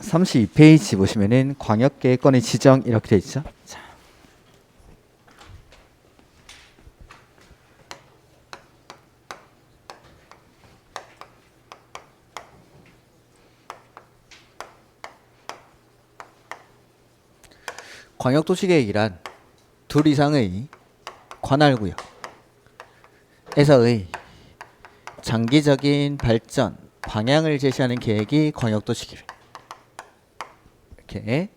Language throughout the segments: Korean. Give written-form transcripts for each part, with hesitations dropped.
32페이지 보시면은 광역계획권의 지정 이렇게 되어 있죠. 자. 광역도시계획이란 둘 이상의 관할구역에서의 장기적인 발전 방향을 제시하는 계획이 광역도시계획. 이렇게.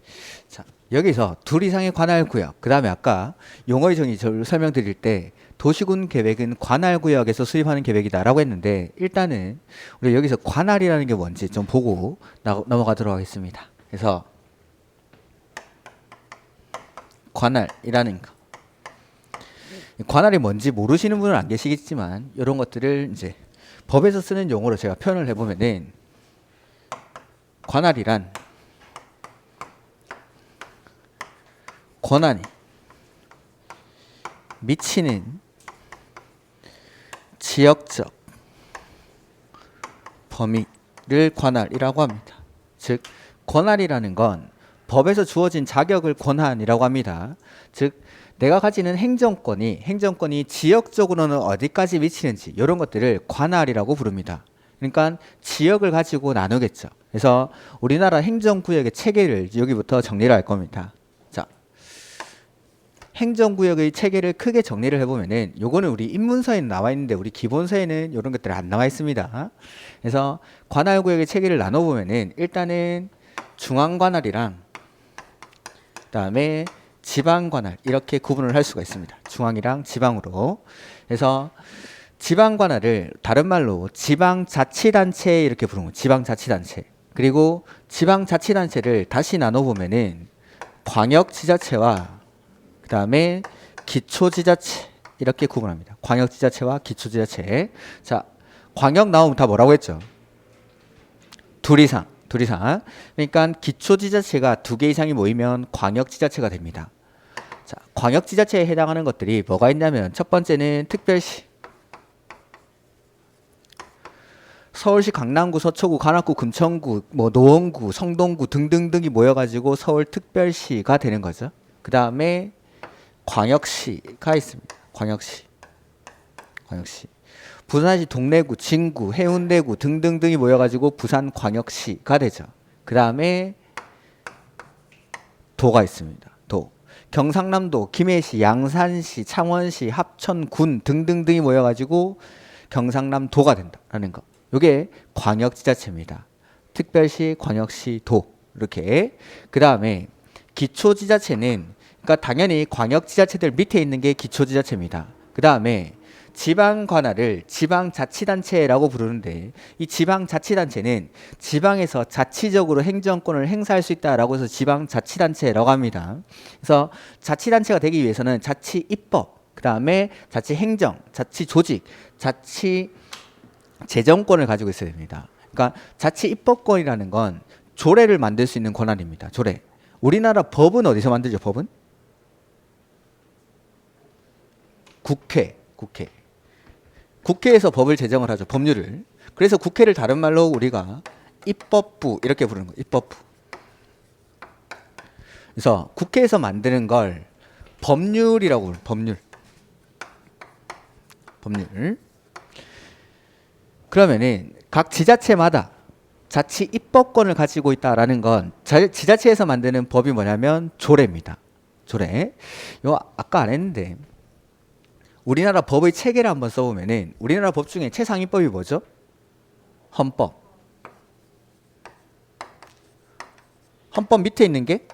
자, 여기서 둘 이상의 관할구역. 그 다음에 아까 용어의 정의 설명드릴 때 도시군 계획은 관할구역에서 수립하는 계획이다라고 했는데 일단은 우리 여기서 관할이라는 게 뭔지 좀 보고 넘어가도록 하겠습니다. 그래서 관할이라는 거. 관할이 뭔지 모르시는 분은 안 계시겠지만 이런 것들을 이제 법에서 쓰는 용어로 제가 표현을 해보면은 관할이란 권한이 미치는 지역적 범위를 관할이라고 합니다. 즉 권한이라는 건 법에서 주어진 자격을 권한이라고 합니다. 즉 내가 가지는 행정권이 지역적으로는 어디까지 미치는지 이런 것들을 관할이라고 부릅니다. 그러니까 지역을 가지고 나누겠죠. 그래서 우리나라 행정구역의 체계를 여기부터 정리를 할 겁니다. 자, 행정구역의 체계를 크게 정리를 해보면은 요거는 우리 입문서에는 나와 있는데 우리 기본서에는 이런 것들이 안 나와 있습니다. 그래서 관할구역의 체계를 나눠보면은 일단은 중앙관할이랑 그다음에 지방관할 이렇게 구분을 할 수가 있습니다. 중앙이랑 지방으로. 그래서 지방관할을 다른 말로 지방자치단체 이렇게 부르는 거예요. 지방자치단체. 그리고 지방자치단체를 다시 나눠보면은 광역지자체와 그 다음에 기초지자체 이렇게 구분합니다. 광역지자체와 기초지자체. 자, 광역 나오면 다 뭐라고 했죠? 둘 이상. 그러니까 기초지자체가 2개 이상이 모이면 광역지자체가 됩니다. 자, 광역지자체에 해당하는 것들이 뭐가 있냐면 첫 번째는 특별시. 서울시 강남구, 서초구, 관악구, 금천구, 노원구, 성동구 등등등이 모여가지고 서울특별시가 되는 거죠. 그 다음에 광역시가 있습니다. 광역시. 부산시 동래구, 진구, 해운대구 등등등이 모여가지고 부산광역시가 되죠. 그 다음에 도가 있습니다. 도. 경상남도, 김해시, 양산시, 창원시, 합천군 등등등이 모여가지고 경상남도가 된다라는 거. 이게 광역지자체입니다. 특별시, 광역시, 도 이렇게. 그 다음에 기초지자체는 그러니까 당연히 광역지자체들 밑에 있는 게 기초지자체입니다. 그 다음에 지방관할을 지방자치단체라고 부르는데 이 지방자치단체는 지방에서 자치적으로 행정권을 행사할 수 있다라고 해서 지방자치단체라고 합니다. 그래서 자치단체가 되기 위해서는 자치입법, 그 다음에 자치행정, 자치조직, 자치재정권을 가지고 있어야 됩니다. 그러니까 자치입법권이라는 건 조례를 만들 수 있는 권한입니다. 조례. 우리나라 법은 어디서 만들죠? 법은? 국회에서 법을 제정을 하죠. 법률을. 그래서 국회를 다른 말로 우리가 입법부 이렇게 부르는 거예요. 입법부. 그래서 국회에서 만드는 걸 법률이라고 부르는 법률. 그러면은 각 지자체마다 자치 입법권을 가지고 있다라는 건 지자체에서 만드는 법이 뭐냐면 조례입니다. 조례. 이거 아까 안 했는데 우리나라 법의 체계를 한번 써보면은 우리나라 법 중에 최상위법이 뭐죠? 헌법. 헌법 밑에 있는 게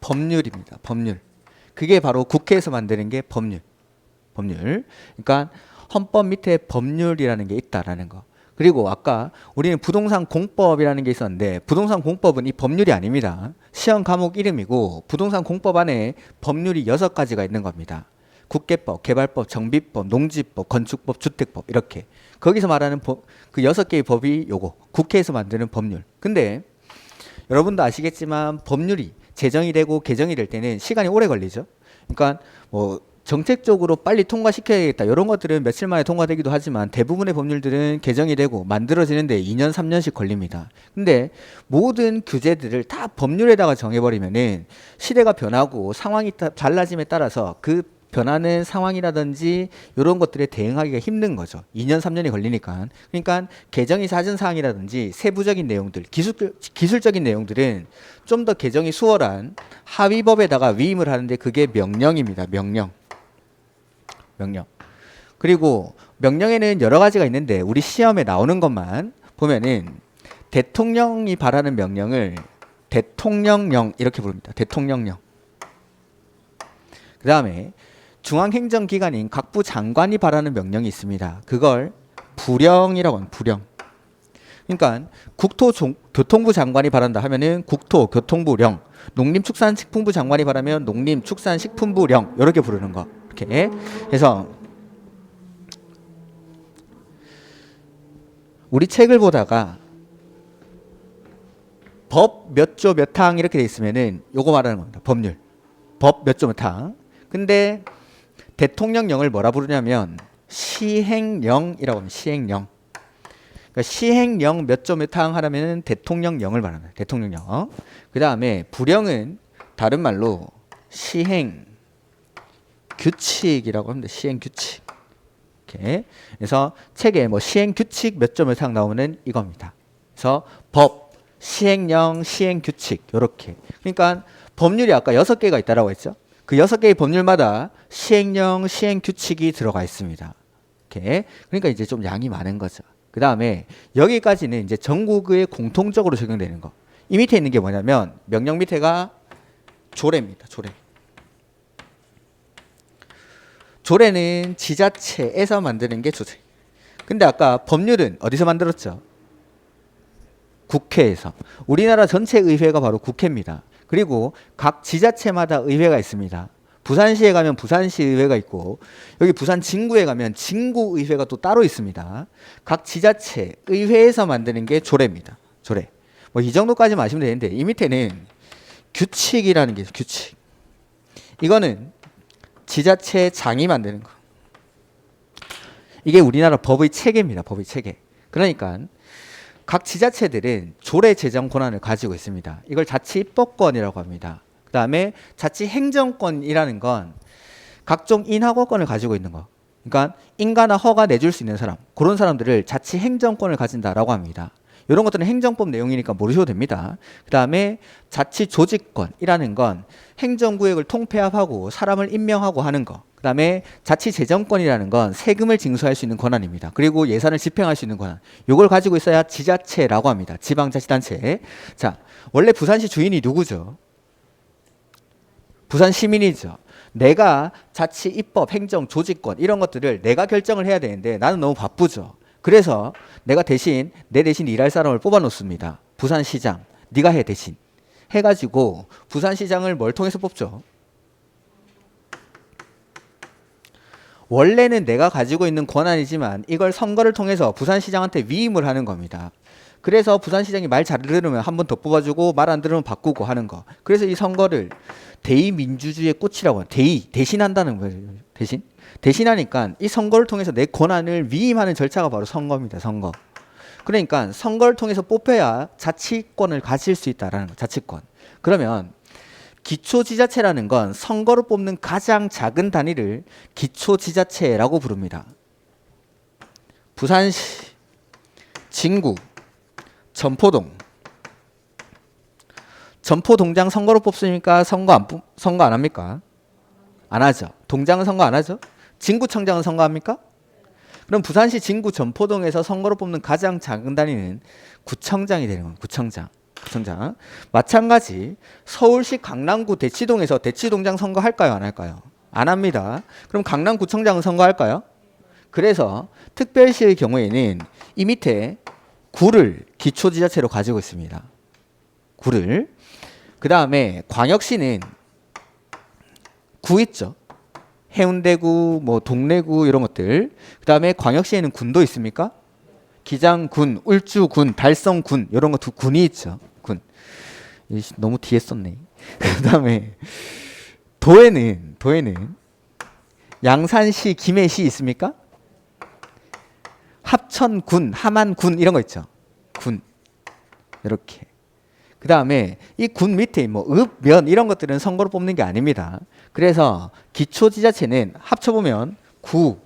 법률입니다. 법률. 그게 바로 국회에서 만드는 게 법률. 그러니까 헌법 밑에 법률이라는 게 있다라는 거. 그리고 아까 우리는 부동산 공법이라는 게 있었는데 부동산 공법은 이 법률이 아닙니다. 시험 과목 이름이고 부동산 공법 안에 법률이 6가지가 있는 겁니다. 국계법, 개발법, 정비법, 농지법, 건축법, 주택법 이렇게. 거기서 말하는 그 6개의 법이 요거. 국회에서 만드는 법률. 근데 여러분도 아시겠지만 법률이 제정이 되고 개정이 될 때는 시간이 오래 걸리죠. 그러니까 정책적으로 빨리 통과시켜야겠다. 이런 것들은 며칠 만에 통과되기도 하지만 대부분의 법률들은 개정이 되고 만들어지는데 2년, 3년씩 걸립니다. 근데 모든 규제들을 다 법률에다가 정해버리면은 시대가 변하고 상황이 달라짐에 따라서 그 변하는 상황이라든지 이런 것들에 대응하기가 힘든 거죠. 2년, 3년이 걸리니까. 그러니까 개정이 잦은 사항이라든지 세부적인 내용들, 기술적인 내용들은 좀 더 개정이 수월한 하위법에다가 위임을 하는데 그게 명령입니다. 명령. 그리고 명령에는 여러 가지가 있는데 우리 시험에 나오는 것만 보면은 대통령이 발하는 명령을 대통령령 이렇게 부릅니다. 대통령령. 그 다음에 중앙행정기관인 각부 장관이 발하는 명령이 있습니다. 그걸 부령이라고 합니다. 부령. 그러니까 국토교통부 장관이 발한다 하면은 국토교통부령, 농림축산식품부 장관이 발하면 농림축산식품부령 이렇게 부르는 거. 이렇게 해서 우리 책을 보다가 법 몇 조 몇 항 이렇게 돼 있으면은 요거 말하는 겁니다. 법률. 법 몇 조 몇 항. 근데 대통령령을 뭐라 부르냐면 시행령이라고 합니다. 시행령. 그러니까 시행령 몇 조 몇 항 하려면 대통령령을 말합니다. 대통령령. 그 다음에 부령은 다른 말로 시행 규칙이라고 합니다. 시행 규칙. 이렇게. 그래서 책에 뭐 시행 규칙 몇 조 몇 항 나오면은 이겁니다. 그래서 법, 시행령, 시행 규칙 이렇게. 그러니까 법률이 아까 6개가 있다라고 했죠. 그 6개의 법률마다 시행령, 시행 규칙이 들어가 있습니다. 이렇게. 그러니까 이제 좀 양이 많은 거죠. 그 다음에 여기까지는 이제 전국에 공통적으로 적용되는 거. 이 밑에 있는 게 뭐냐면 명령 밑에가 조례입니다. 조례. 조례는 지자체에서 만드는 게 조례. 근데 아까 법률은 어디서 만들었죠? 국회에서. 우리나라 전체 의회가 바로 국회입니다. 그리고 각 지자체마다 의회가 있습니다. 부산시에 가면 부산시 의회가 있고 여기 부산 진구에 가면 진구 의회가 또 따로 있습니다. 각 지자체 의회에서 만드는 게 조례입니다. 조례. 뭐 이 정도까지만 아시면 되는데 이 밑에는 규칙이라는 게 있어요. 규칙. 이거는 지자체장이 만드는 거. 이게 우리나라 법의 체계입니다. 법의 체계. 그러니까 각 지자체들은 조례 제정 권한을 가지고 있습니다. 이걸 자치입법권이라고 합니다. 그 다음에 자치행정권이라는 건 각종 인하고권을 가지고 있는 거. 그러니까 인가나 허가 내줄 수 있는 사람, 그런 사람들을 자치행정권을 가진다라고 합니다. 이런 것들은 행정법 내용이니까 모르셔도 됩니다. 그 다음에 자치조직권이라는 건 행정구역을 통폐합하고 사람을 임명하고 하는 거. 그 다음에 자치재정권이라는 건 세금을 징수할 수 있는 권한입니다. 그리고 예산을 집행할 수 있는 권한. 이걸 가지고 있어야 지자체라고 합니다. 지방자치단체. 자, 원래 부산시 주인이 누구죠? 부산 시민이죠. 내가 자치, 입법, 행정, 조직권 이런 것들을 내가 결정을 해야 되는데 나는 너무 바쁘죠. 그래서 내가 대신 내 대신 일할 사람을 뽑아 놓습니다. 부산시장. 네가 해 대신. 해가지고 부산시장을 뭘 통해서 뽑죠? 원래는 내가 가지고 있는 권한이지만 이걸 선거를 통해서 부산시장한테 위임을 하는 겁니다. 그래서 부산시장이 말 잘 들으면 한 번 더 뽑아주고 말 안 들으면 바꾸고 하는 거. 그래서 이 선거를 대의민주주의의 꽃이라고 해요. 대신한다는 거예요. 대신하니까 이 선거를 통해서 내 권한을 위임하는 절차가 바로 선거입니다. 선거. 그러니까 선거를 통해서 뽑혀야 자치권을 가질 수 있다라는 거. 자치권. 그러면 기초지자체라는 건 선거로 뽑는 가장 작은 단위를 기초지자체라고 부릅니다. 부산시, 진구, 전포동. 전포동장 선거로 뽑습니까? 선거 안 합니까? 안 하죠. 동장은 선거 안 하죠. 진구청장은 선거합니까? 그럼 부산시 진구 전포동에서 선거로 뽑는 가장 작은 단위는 구청장이 되는 겁니다. 구청장. 마찬가지 서울시 강남구 대치동에서 대치동장 선거할까요? 안 할까요? 안 합니다. 그럼 강남구청장은 선거할까요? 그래서 특별시의 경우에는 이 밑에 구를 기초지자체로 가지고 있습니다. 구를. 그 다음에 광역시는 구 있죠. 해운대구, 뭐 동래구 이런 것들. 그 다음에 광역시에는 군도 있습니까? 기장군, 울주군, 달성군 이런 거 두 군이 있죠. 군. 너무 뒤에 썼네. 그 다음에 도에는 양산시, 김해시 있습니까? 합천군, 함안군 이런 거 있죠. 군. 이렇게. 그 다음에 이 군 밑에 뭐 읍, 면 이런 것들은 선거로 뽑는 게 아닙니다. 그래서 기초지자체는 합쳐보면 구,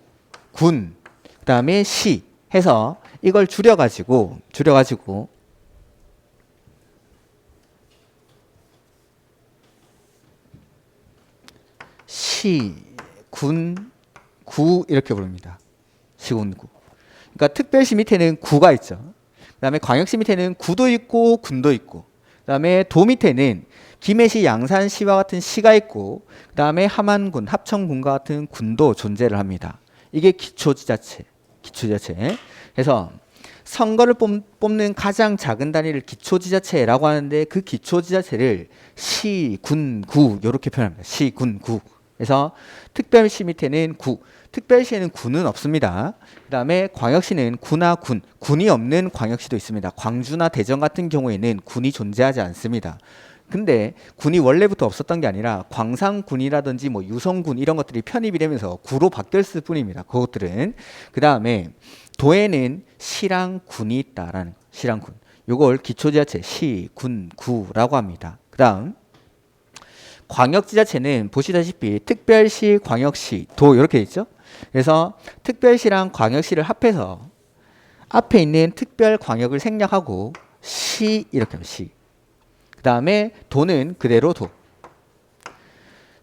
군, 그 다음에 시 해서 이걸 줄여가지고 시, 군, 구 이렇게 부릅니다. 시군구. 그러니까 특별시 밑에는 구가 있죠. 그 다음에 광역시 밑에는 구도 있고 군도 있고, 그 다음에 도 밑에는 김해시, 양산시와 같은 시가 있고, 그 다음에 함안군, 합천군과 같은 군도 존재를 합니다. 이게 기초지자체. 그래서 선거를 뽑는 가장 작은 단위를 기초지자체라고 하는데, 그 기초지자체를 시, 군, 구 이렇게 표현합니다. 시, 군, 구. 그래서 특별시 밑에는 구, 특별시에는 군은 없습니다. 그 다음에 광역시는 구나 군이 없는 광역시도 있습니다. 광주나 대전 같은 경우에는 군이 존재하지 않습니다. 근데 군이 원래부터 없었던 게 아니라 광산군이라든지 뭐 유성군 이런 것들이 편입이 되면서 구로 바뀌었을 뿐입니다. 그것들은. 그 다음에 도에는 시랑 군이 있다라는 거. 시랑 군. 요걸 기초지자체 시, 군, 구라고 합니다. 그 다음 광역지자체는 보시다시피 특별시, 광역시, 도 이렇게 있죠. 그래서 특별시랑 광역시를 합해서 앞에 있는 특별 광역을 생략하고 시 이렇게 하면 시. 그 다음에 도는 그대로 도.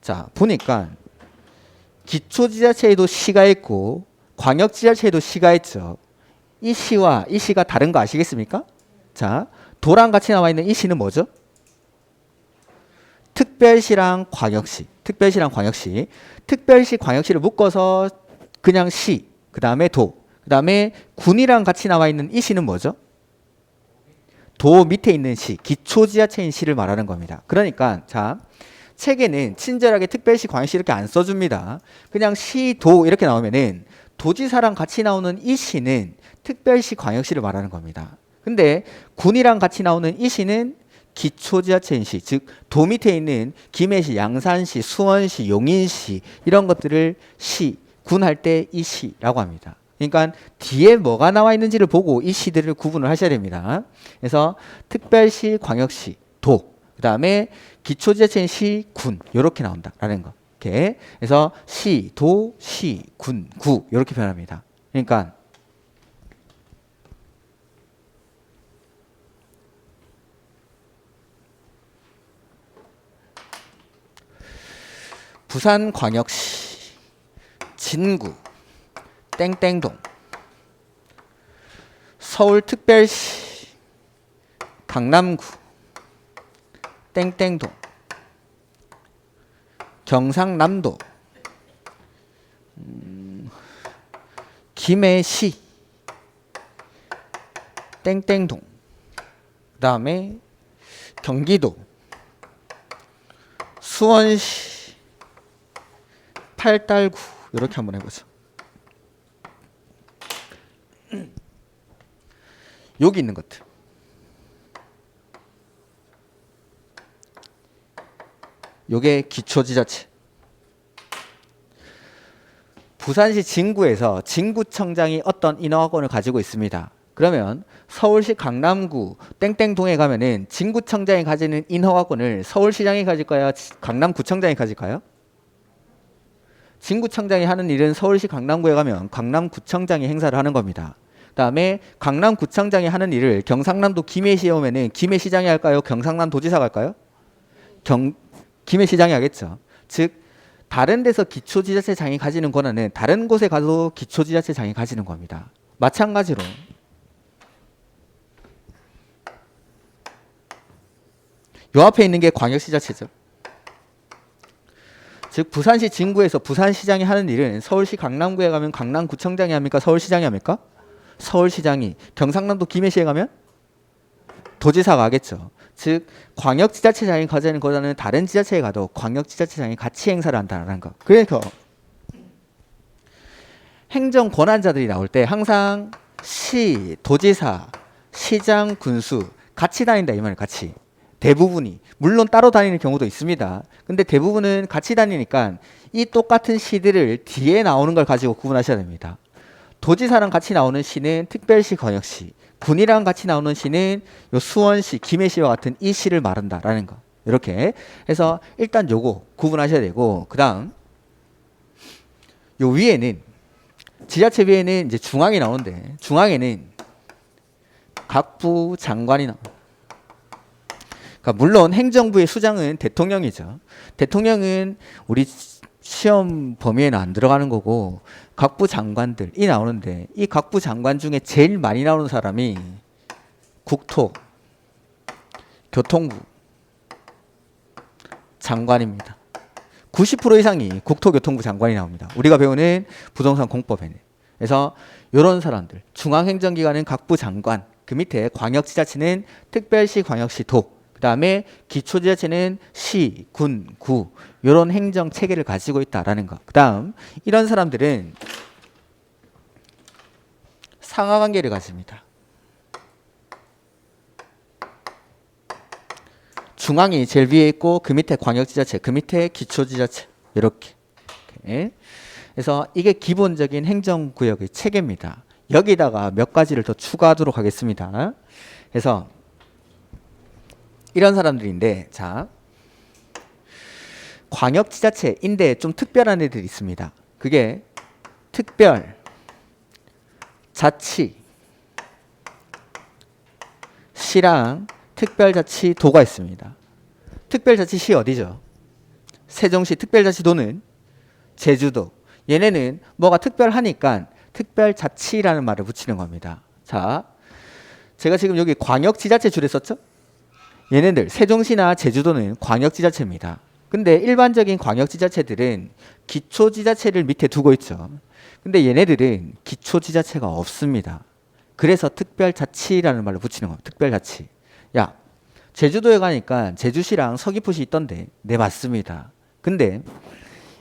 자, 보니까 기초지자체에도 시가 있고 광역지자체에도 시가 있죠. 이 시와 이 시가 다른 거 아시겠습니까? 자, 도랑 같이 나와 있는 이 시는 뭐죠? 특별시랑 광역시. 특별시, 광역시를 묶어서 그냥 시, 그 다음에 도, 그 다음에 군이랑 같이 나와 있는 이 시는 뭐죠? 도 밑에 있는 시, 기초지자체인 시를 말하는 겁니다. 그러니까 자, 책에는 친절하게 특별시, 광역시 이렇게 안 써줍니다. 그냥 시, 도 이렇게 나오면은 도지사랑 같이 나오는 이 시는 특별시, 광역시를 말하는 겁니다. 근데 군이랑 같이 나오는 이 시는 기초지자체인 시, 즉 도 밑에 있는 김해시, 양산시, 수원시, 용인시 이런 것들을 시, 군 할 때 이 시라고 합니다. 그러니까 뒤에 뭐가 나와 있는지를 보고 이 시들을 구분을 하셔야 됩니다. 그래서 특별시, 광역시, 도, 그 다음에 기초지자체인 시, 군 이렇게 나온다라는 거. 이렇게. 그래서 시, 도, 시, 군, 구 이렇게 표현합니다. 그러니까 부산광역시, 진구, 땡땡동, 서울특별시, 강남구, 땡땡동, 경상남도, 김해시, 땡땡동, 그 다음에 경기도, 수원시, 팔달구 이렇게 한번 해보죠. 여기 있는 것들. 요게 기초지자체. 부산시 진구에서 진구청장이 어떤 인허가권을 가지고 있습니다. 그러면 서울시 강남구 땡땡동에 가면은 진구청장이 가지는 인허가권을 서울시장이 가질까요? 강남구청장이 가질까요? 진구청장이 하는 일은 서울시 강남구에 가면 강남구청장이 행사를 하는 겁니다. 그 다음에 강남구청장이 하는 일을 경상남도 김해시에 오면은 김해시장이 할까요? 경상남도지사가 할까요? 김해시장이 하겠죠. 즉 다른 데서 기초지자체장이 가지는 권한은 다른 곳에 가도 기초지자체장이 가지는 겁니다. 마찬가지로 요 앞에 있는 게 광역시자체죠. 즉 부산시 진구에서 부산시장이 하는 일은 서울시 강남구에 가면 강남구청장이 합니까? 서울시장이 합니까? 서울시장이. 경상남도 김해시에 가면 도지사가 하겠죠. 즉 광역지자체장이 가지는 권한은 다른 지자체에 가도 광역지자체장이 같이 행사를 한다는 거. 그래서 행정 권한자들이 나올 때 항상 시, 도지사, 시장, 군수 같이 다닌다 이 말이에요. 같이. 대부분이. 물론 따로 다니는 경우도 있습니다. 근데 대부분은 같이 다니니까 이 똑같은 시들을 뒤에 나오는 걸 가지고 구분하셔야 됩니다. 도지사랑 같이 나오는 시는 특별시, 광역시. 군이랑 같이 나오는 시는 요 수원시, 김해시와 같은 이 시를 말한다라는 거. 이렇게 해서 일단 요거 구분하셔야 되고, 그 다음 요 위에는 지자체 위에는 이제 중앙이 나오는데, 중앙에는 각부 장관이 나와. 그러니까 물론 행정부의 수장은 대통령이죠. 대통령은 우리 시험 범위에는 안 들어가는 거고, 각부 장관들이 나오는데, 이 각부 장관 중에 제일 많이 나오는 사람이 국토, 교통부 장관입니다. 90% 이상이 국토교통부 장관이 나옵니다. 우리가 배우는 부동산 공법에는. 그래서 이런 사람들, 중앙행정기관은 각부 장관, 그 밑에 광역지자체는 특별시, 광역시, 도, 그 다음에 기초지자체는 시, 군, 구, 이런 행정 체계를 가지고 있다라는 거. 그 다음 이런 사람들은 상하관계를 가집니다. 중앙이 제일 위에 있고 그 밑에 광역지자체, 그 밑에 기초지자체, 이렇게. 그래서 이게 기본적인 행정구역의 체계입니다. 여기다가 몇 가지를 더 추가하도록 하겠습니다. 그래서 이런 사람들인데, 자, 광역지자체인데 좀 특별한 애들이 있습니다. 그게 특별, 자치, 시랑 특별자치도가 있습니다. 특별자치시 어디죠? 세종시. 특별자치도는 제주도. 얘네는 뭐가 특별하니까 특별자치라는 말을 붙이는 겁니다. 자, 제가 지금 여기 광역지자체 줄에 썼죠? 얘네들 세종시나 제주도는 광역지자체입니다. 근데 일반적인 광역지자체들은 기초지자체를 밑에 두고 있죠. 근데 얘네들은 기초지자체가 없습니다. 그래서 특별자치라는 말로 붙이는 겁니다. 특별자치. 야, 제주도에 가니까 제주시랑 서귀포시 있던데. 네, 맞습니다. 근데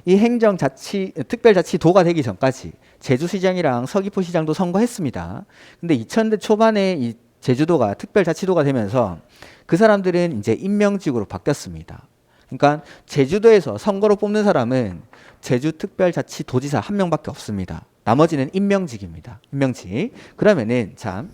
이 행정자치, 특별자치도가 되기 전까지 제주시장이랑 서귀포시장도 선거했습니다. 근데 2000대 초반에 이 제주도가 특별자치도가 되면서 그 사람들은 이제 임명직으로 바뀌었습니다. 그러니까 제주도에서 선거로 뽑는 사람은 제주특별자치도지사 한 명밖에 없습니다. 나머지는 임명직입니다. 임명직. 그러면은 참,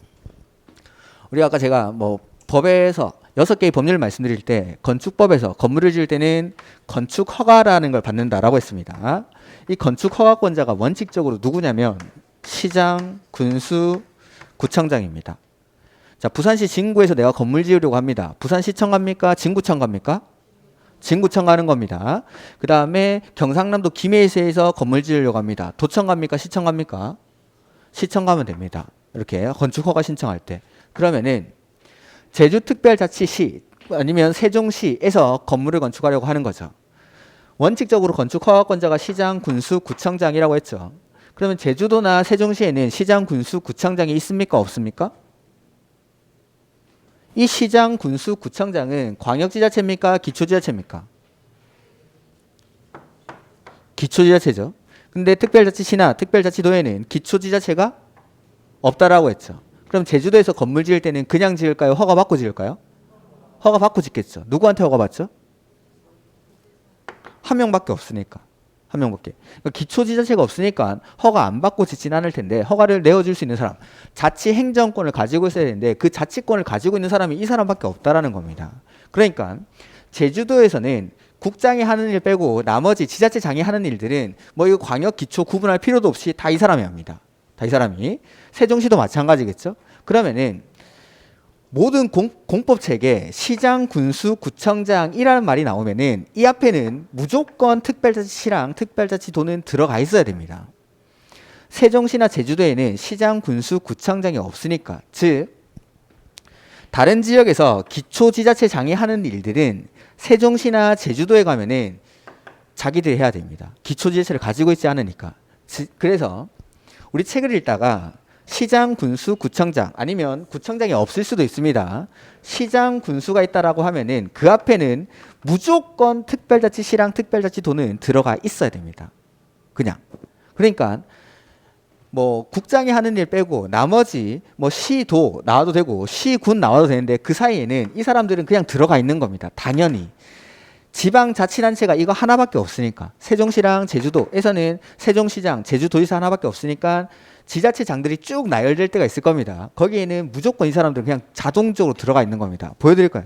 우리 아까 제가 뭐 법에서 6개의 법률을 말씀드릴 때 건축법에서 건물을 지을 때는 건축 허가라는 걸 받는다라고 했습니다. 이 건축 허가권자가 원칙적으로 누구냐면 시장, 군수, 구청장입니다. 자, 부산시 진구에서 내가 건물 지으려고 합니다. 부산시청 갑니까? 진구청 갑니까? 진구청 가는 겁니다. 그 다음에 경상남도 김해시에서 건물 지으려고 합니다. 도청 갑니까? 시청 갑니까? 시청 가면 됩니다. 이렇게 건축허가 신청할 때. 그러면은 제주특별자치시 아니면 세종시에서 건물을 건축하려고 하는 거죠. 원칙적으로 건축허가권자가 시장, 군수, 구청장이라고 했죠. 그러면 제주도나 세종시에는 시장, 군수, 구청장이 있습니까? 없습니까? 이 시장, 군수, 구청장은 광역지자체입니까? 기초지자체입니까? 기초지자체죠. 근데 특별자치시나 특별자치도에는 기초지자체가 없다라고 했죠. 그럼 제주도에서 건물 지을 때는 그냥 지을까요? 허가 받고 지을까요? 허가 받고 짓겠죠. 누구한테 허가 받죠? 한 명밖에 없으니까. 한 명밖에. 그러니까 기초지자체가 없으니까 허가 안 받고 짓진 않을 텐데 허가를 내어줄 수 있는 사람, 자치 행정권을 가지고 있어야 되는데 그 자치권을 가지고 있는 사람이 이 사람밖에 없다라는 겁니다. 그러니까 제주도에서는 국장이 하는 일 빼고 나머지 지자체장이 하는 일들은 뭐 이거 광역 기초 구분할 필요도 없이 다 이 사람이 합니다. 다 이 사람이. 세종시도 마찬가지겠죠. 그러면은 모든 공법 체계 시장, 군수, 구청장이라는 말이 나오면은 이 앞에는 무조건 특별자치시랑 특별자치도는 들어가 있어야 됩니다. 세종시나 제주도에는 시장, 군수, 구청장이 없으니까, 즉 다른 지역에서 기초지자체장이 하는 일들은 세종시나 제주도에 가면은 자기들이 해야 됩니다. 기초지자체를 가지고 있지 않으니까. 그래서 우리 책을 읽다가 시장, 군수, 구청장 아니면 구청장이 없을 수도 있습니다. 시장, 군수가 있다라고 하면은 그 앞에는 무조건 특별자치시랑 특별자치도는 들어가 있어야 됩니다. 그냥. 그러니까 뭐 국장이 하는 일 빼고 나머지 뭐 시도 나와도 되고 시군 나와도 되는데 그 사이에는 이 사람들은 그냥 들어가 있는 겁니다. 당연히. 지방자치단체가 이거 하나밖에 없으니까 세종시랑 제주도에서는 세종시장, 제주도지사 하나밖에 없으니까 지자체장들이 쭉 나열될 때가 있을 겁니다. 거기에는 무조건 이 사람들은 그냥 자동적으로 들어가 있는 겁니다. 보여드릴까요?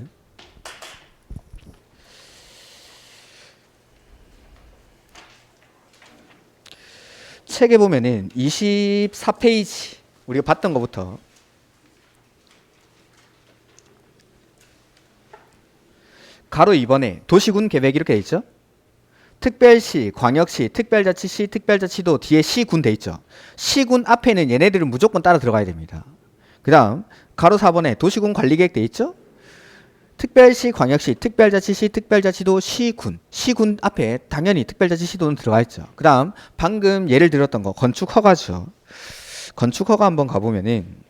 책에 보면은 24페이지 우리가 봤던 것부터 가로 2번에 도시군 계획 이렇게 돼 있죠. 특별시, 광역시, 특별자치시, 특별자치도 뒤에 시군 돼 있죠. 시군 앞에는 얘네들은 무조건 따라 들어가야 됩니다. 그 다음 가로 4번에 도시군 관리계획 돼 있죠. 특별시, 광역시, 특별자치시, 특별자치도, 시군. 시군 앞에 당연히 특별자치시도는 들어가 있죠. 그 다음 방금 예를 들었던 거 건축허가죠. 건축허가 한번 가보면은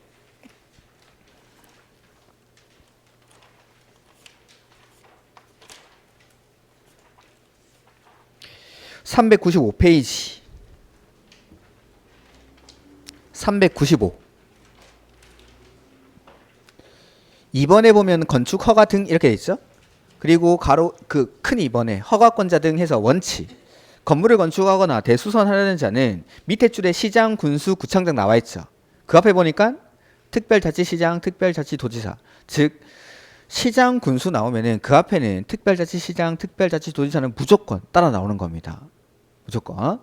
395페이지 395 2번에 보면 건축 허가 등 이렇게 돼 있죠. 그리고 가로 그 큰 2번에 허가권자 등 해서 원칙 건물을 건축하거나 대수선하려는 자는 밑에 줄에 시장, 군수, 구청장 나와 있죠. 그 앞에 보니까 특별자치시장, 특별자치도지사 즉 시장, 군수 나오면은 그 앞에는 특별자치시장, 특별자치도지사는 무조건 따라 나오는 겁니다. 무조건.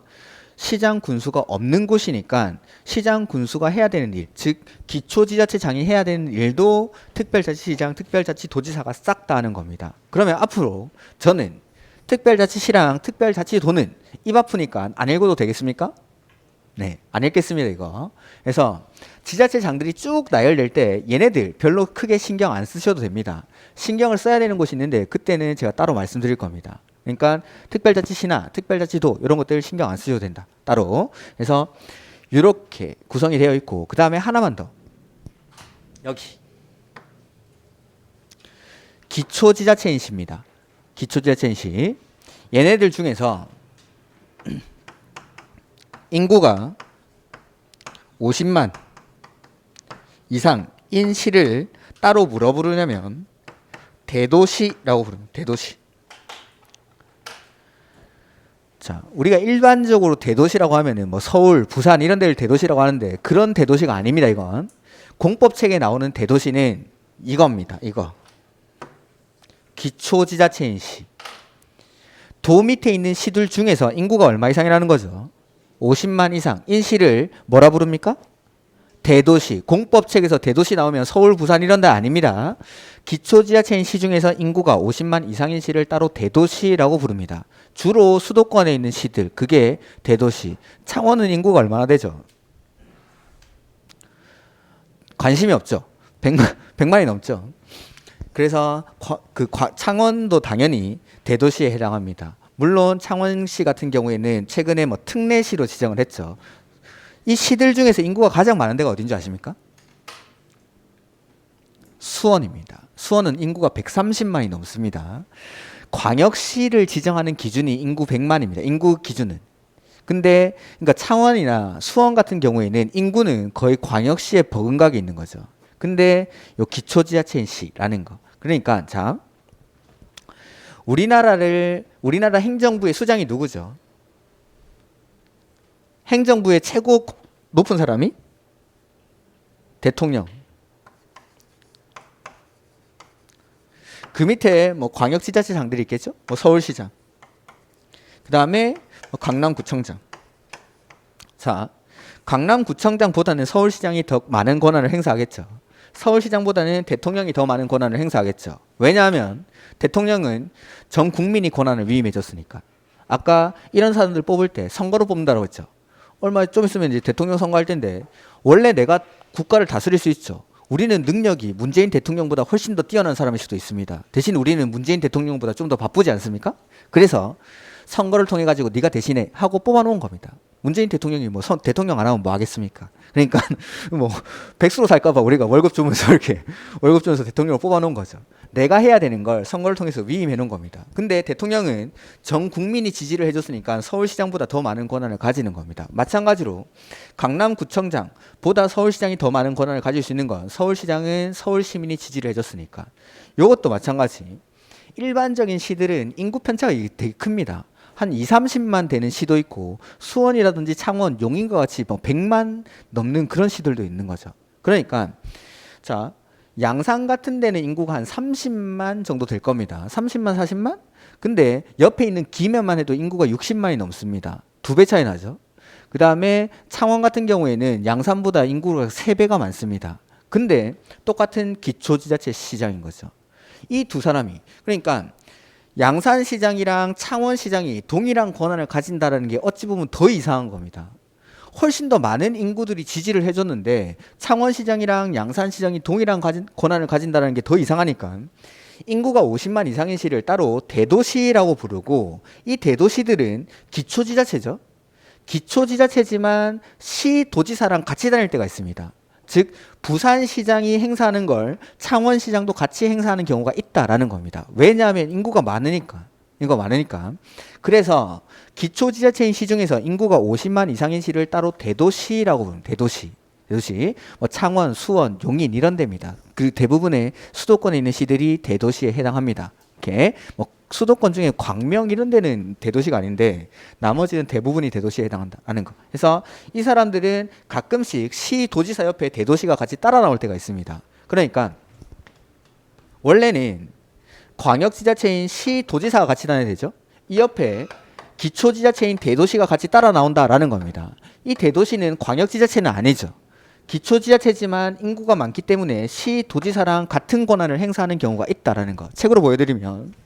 시장, 군수가 없는 곳이니까 시장, 군수가 해야 되는 일, 즉 기초지자체장이 해야 되는 일도 특별자치시장, 특별자치도지사가 싹 다 하는 겁니다. 그러면 앞으로 저는 특별자치시랑 특별자치도는 입 아프니까 안 읽어도 되겠습니까? 네, 안 읽겠습니다 이거. 그래서 지자체장들이 쭉 나열될 때 얘네들 별로 크게 신경 안 쓰셔도 됩니다. 신경을 써야 되는 곳이 있는데 그때는 제가 따로 말씀드릴 겁니다. 그러니까 특별자치시나 특별자치도 이런 것들 신경 안 쓰셔도 된다. 따로. 그래서 이렇게 구성이 되어 있고 그 다음에 하나만 더. 여기 기초지자체인시입니다. 기초지자체인시. 얘네들 중에서 인구가 50만 이상인 시를 따로 물어 부르냐면 대도시라고 부릅니다. 대도시. 자, 우리가 일반적으로 대도시라고 하면은 뭐 서울, 부산 이런 데를 대도시라고 하는데 그런 대도시가 아닙니다. 이건 공법책에 나오는 대도시는 이겁니다. 이거 기초지자체인 시. 도 밑에 있는 시들 중에서 인구가 얼마 이상이라는 거죠. 50만 이상인 시를 뭐라 부릅니까? 대도시. 공법책에서 대도시 나오면 서울, 부산 이런 데 아닙니다. 기초지자체인 시 중에서 인구가 50만 이상인 시를 따로 대도시라고 부릅니다. 주로 수도권에 있는 시들, 그게 대도시. 창원은 인구가 얼마나 되죠? 관심이 없죠. 100만이 넘죠. 그래서 창원도 당연히 대도시에 해당합니다. 물론 창원시 같은 경우에는 최근에 뭐 특례시로 지정을 했죠. 이 시들 중에서 인구가 가장 많은 데가 어딘지 아십니까? 수원입니다. 수원은 인구가 130만이 넘습니다. 광역시를 지정하는 기준이 인구 100만입니다. 인구 기준은. 근데 그러니까 창원이나 수원 같은 경우에는 인구는 거의 광역시에 버금가게 있는 거죠. 근데 요 기초지자체인 시라는 거. 그러니까 자, 우리나라 행정부의 수장이 누구죠? 행정부의 최고 높은 사람이 대통령. 그 밑에 뭐 광역지자체장들이 있겠죠? 뭐 서울시장. 그 다음에 뭐 강남구청장. 자, 강남구청장보다는 서울시장이 더 많은 권한을 행사하겠죠. 서울시장보다는 대통령이 더 많은 권한을 행사하겠죠. 왜냐하면 대통령은 전 국민이 권한을 위임해줬으니까. 아까 이런 사람들 뽑을 때 선거로 뽑는다고 했죠. 얼마 좀 있으면 이제 대통령 선거할 텐데 원래 내가 국가를 다스릴 수 있죠. 우리는 능력이 문재인 대통령보다 훨씬 더 뛰어난 사람일 수도 있습니다. 대신 우리는 문재인 대통령보다 좀 더 바쁘지 않습니까? 그래서 선거를 통해 가지고 네가 대신해 하고 뽑아놓은 겁니다. 문재인 대통령이 뭐 대통령 안 하면 뭐 하겠습니까? 그러니까 뭐 백수로 살까봐 우리가 월급 주면서 이렇게 월급 주면서 대통령을 뽑아놓은 거죠. 내가 해야 되는 걸 선거를 통해서 위임해 놓은 겁니다. 근데 대통령은 전 국민이 지지를 해줬으니까 서울시장보다 더 많은 권한을 가지는 겁니다. 마찬가지로 강남구청장보다 서울시장이 더 많은 권한을 가질 수 있는 건 서울시장은 서울 시민이 지지를 해줬으니까. 이것도 마찬가지. 일반적인 시들은 인구 편차가 되게 큽니다. 한 2, 30만 되는 시도 있고 수원이라든지 창원, 용인과 같이 뭐 100만 넘는 그런 시들도 있는 거죠. 그러니까 자, 양산 같은 데는 인구가 한 30만 정도 될 겁니다. 30만, 40만? 근데 옆에 있는 김해만 해도 인구가 60만이 넘습니다. 2배 차이 나죠. 그 다음에 창원 같은 경우에는 양산보다 인구가 3배가 많습니다. 근데 똑같은 기초지자체 시장인 거죠. 이 두 사람이 그러니까 양산시장이랑 창원시장이 동일한 권한을 가진다는 게 어찌 보면 더 이상한 겁니다. 훨씬 더 많은 인구들이 지지를 해줬는데 창원시장이랑 양산시장이 동일한 권한을 가진다는 게 더 이상하니까 인구가 50만 이상인 시를 따로 대도시라고 부르고 이 대도시들은 기초지자체죠. 기초지자체지만 시도지사랑 같이 다닐 때가 있습니다. 즉 부산시장이 행사하는 걸 창원시장도 같이 행사하는 경우가 있다라는 겁니다. 왜냐하면 인구가 많으니까. 그래서 기초지자체인 시 중에서 인구가 50만 이상인 시를 따로 대도시라고 부릅니다. 대도시. 뭐 창원, 수원, 용인 이런 데입니다. 그 대부분의 수도권에 있는 시들이 대도시에 해당합니다. 이렇게 뭐 수도권 중에 광명 이런 데는 대도시가 아닌데 나머지는 대부분이 대도시에 해당한다는 거. 그래서 이 사람들은 가끔씩 시도지사 옆에 대도시가 같이 따라 나올 때가 있습니다. 그러니까 원래는 광역지자체인 시도지사가 같이 다녀야 되죠. 이 옆에 기초지자체인 대도시가 같이 따라 나온다라는 겁니다. 이 대도시는 광역지자체는 아니죠. 기초지자체지만 인구가 많기 때문에 시도지사랑 같은 권한을 행사하는 경우가 있다라는 거. 책으로 보여드리면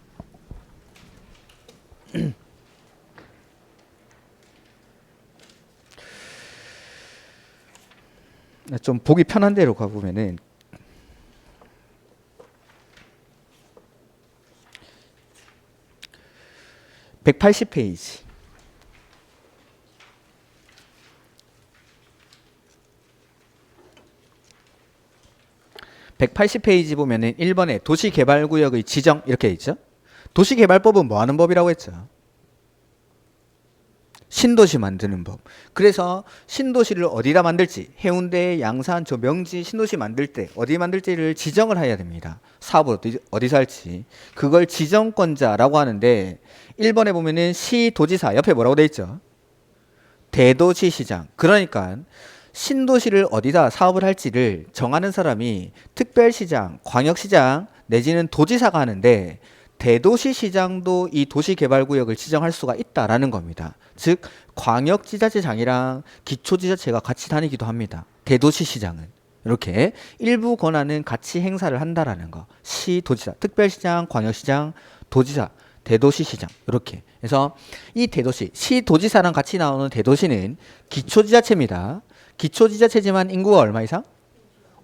좀 보기 편한 대로 가보면은 180페이지 180페이지 보면은 1번에 도시개발구역의 지정 이렇게 있죠. 도시개발법은 뭐 하는 법이라고 했죠? 신도시 만드는 법. 그래서 신도시를 어디다 만들지, 해운대, 양산, 저 명지 신도시 만들 때 어디 만들지를 지정을 해야 됩니다. 사업을 어디서 할지. 그걸 지정권자라고 하는데 1번에 보면은 시도지사 옆에 뭐라고 돼 있죠? 대도시시장. 그러니까 신도시를 어디다 사업을 할지를 정하는 사람이 특별시장, 광역시장 내지는 도지사가 하는데 대도시시장도 이 도시개발구역을 지정할 수가 있다라는 겁니다. 즉 광역지자체장이랑 기초지자체가 같이 다니기도 합니다. 대도시시장은 이렇게 일부 권한은 같이 행사를 한다라는 거. 시도지사, 특별시장, 광역시장, 도지사, 대도시시장 이렇게. 그래서 이 대도시, 시도지사랑 같이 나오는 대도시는 기초지자체입니다. 기초지자체지만 인구가 얼마 이상?